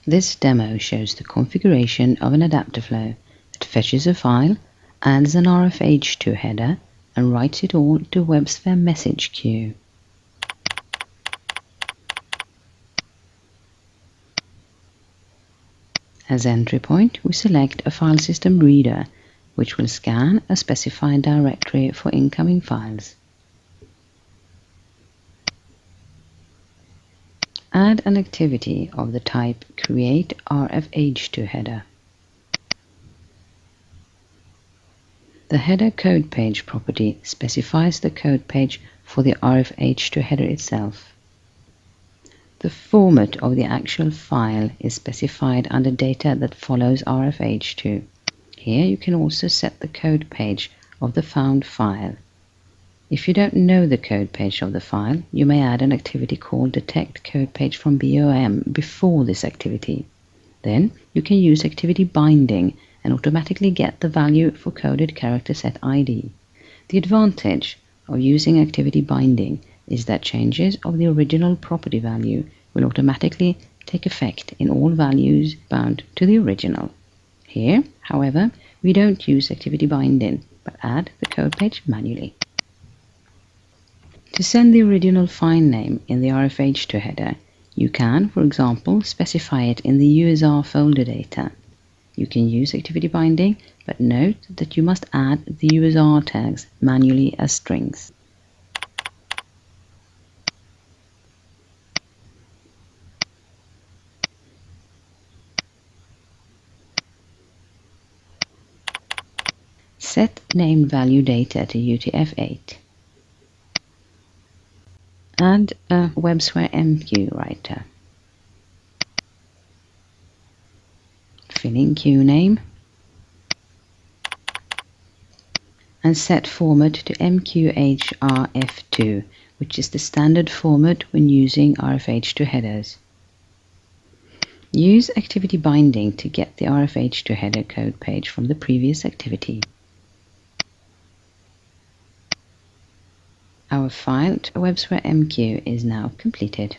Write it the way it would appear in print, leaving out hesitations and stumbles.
This demo shows the configuration of an adapter flow that fetches a file, adds an RFH2 header, and writes it all to WebSphere message queue. As entry point, we select a file system reader, which will scan a specified directory for incoming files. Add an activity of the type Create RFH2 header. The header code page property specifies the code page for the RFH2 header itself. The format of the actual file is specified under data that follows RFH2. Here you can also set the code page of the found file. If you don't know the code page of the file, you may add an activity called Detect Code Page from BOM before this activity. Then you can use activity binding and automatically get the value for coded character set ID. The advantage of using activity binding is that changes of the original property value will automatically take effect in all values bound to the original. Here, however, we don't use activity binding, but add the code page manually. To send the original file name in the RFH2 header, you can, for example, specify it in the USR folder data. You can use activity binding, but note that you must add the USR tags manually as strings. Set named value data to UTF-8. Add a FileToWSMQ writer. Fill in queue name and set format to MQHRF2, which is the standard format when using RFH2 headers. Use activity binding to get the RFH2 header code page from the previous activity. Our FileToWSMQ is now completed.